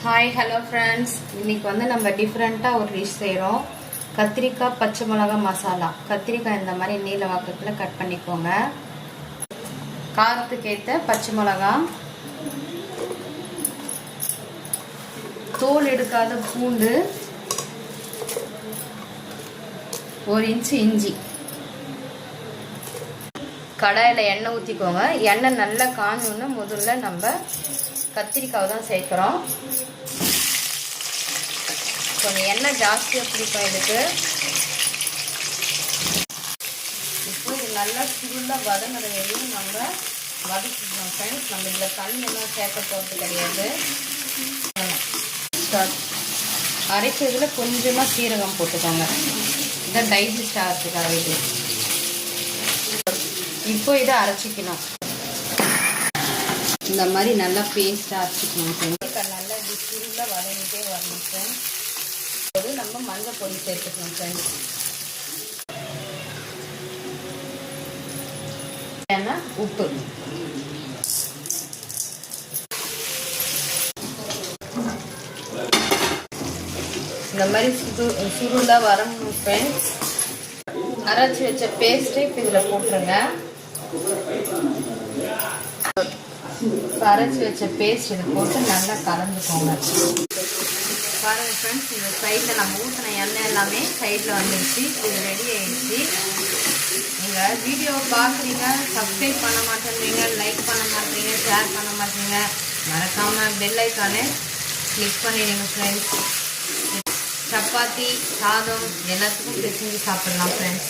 Hi hello friends, இன்றைக்கி வந்து நம்ம டிஃப்ரெண்ட்டாக ஒரு டிஷ் செய்கிறோம். கத்திரிக்காய் பச்சை மிளகா மசாலா. கத்திரிக்காய் இந்த மாதிரி நீல வாக்கத்தில் கட் பண்ணிக்கோங்க. காரத்துக்கு ஏற்ற பச்சை மிளகா, தோல் எடுக்காத பூண்டு, 1 இன்ச்சு இஞ்சி. கடாயில் எண்ணெய் ஊற்றிக்கோங்க. எண்ணெய் நல்லா காஞ்சோன்னு முதல்ல நம்ம கத்திரிக்காய் தான் சேர்க்குறோம். கொஞ்சம் எண்ணெய் ஜாஸ்தியாக பிடிக்கும் இதுக்கு. இப்போ இது நல்லா சுருளாக வதங்குற வரையும் நம்ம வதக்கிக்கணும் ஃப்ரெண்ட்ஸ். நம்ம இதில் தண்ணியெல்லாம் சேர்க்க போகிறது கிடையாது. அரைக்கிறதுல கொஞ்சமாக சீரகம் போட்டுக்கோங்க. இதை டைஜஸ்ட் ஆகிறதுக்காக இது. இப்போ இதை அரைச்சிக்கணும். இந்த மாதிரி நல்லா பேஸ்ட்டாக அரைச்சிக்கணும் ஃப்ரெண்ட்ஸ். நல்லா இது சுருளாக வதங்கிட்டே வரணும் ஃப்ரெண்ட்ஸ். நம்ம மஞ்சள் பொடி சேர்த்துக்கணும் ஃப்ரெண்ட்ஸ். ஏன்னா உப்பு, இந்த மாதிரி சுருளா வரணும் ஃப்ரெண்ட்ஸ். அரைச்சி வச்ச பேஸ்ட்டை இப்போ இதில் போட்டுருங்க. அரைச்சி வச்ச பேஸ்ட் இதை போட்டு நல்லா கலந்துக்கோங்க. பாருங்க ஃப்ரெண்ட்ஸ், இந்த சைடில் நம்ம ஊற்றின எண்ணெய் எல்லாமே சைடில் வந்துடுச்சு. இது ரெடி ஆகிடுச்சு. நீங்கள் வீடியோவை பார்க்குறீங்க, சப்ஸ்கிரைப் பண்ண மாட்டேங்கிறீங்க, லைக் பண்ண மாட்டேங்க, ஷேர் பண்ண மாட்டேங்க, மறக்காமல் பெல் ஐக்கானே கிளிக் பண்ணிடுங்க ஃப்ரெண்ட்ஸ். சப்பாத்தி, சாதம் எல்லாத்துக்கும் செஞ்சு சாப்பிட்லாம் ஃப்ரெண்ட்ஸ்.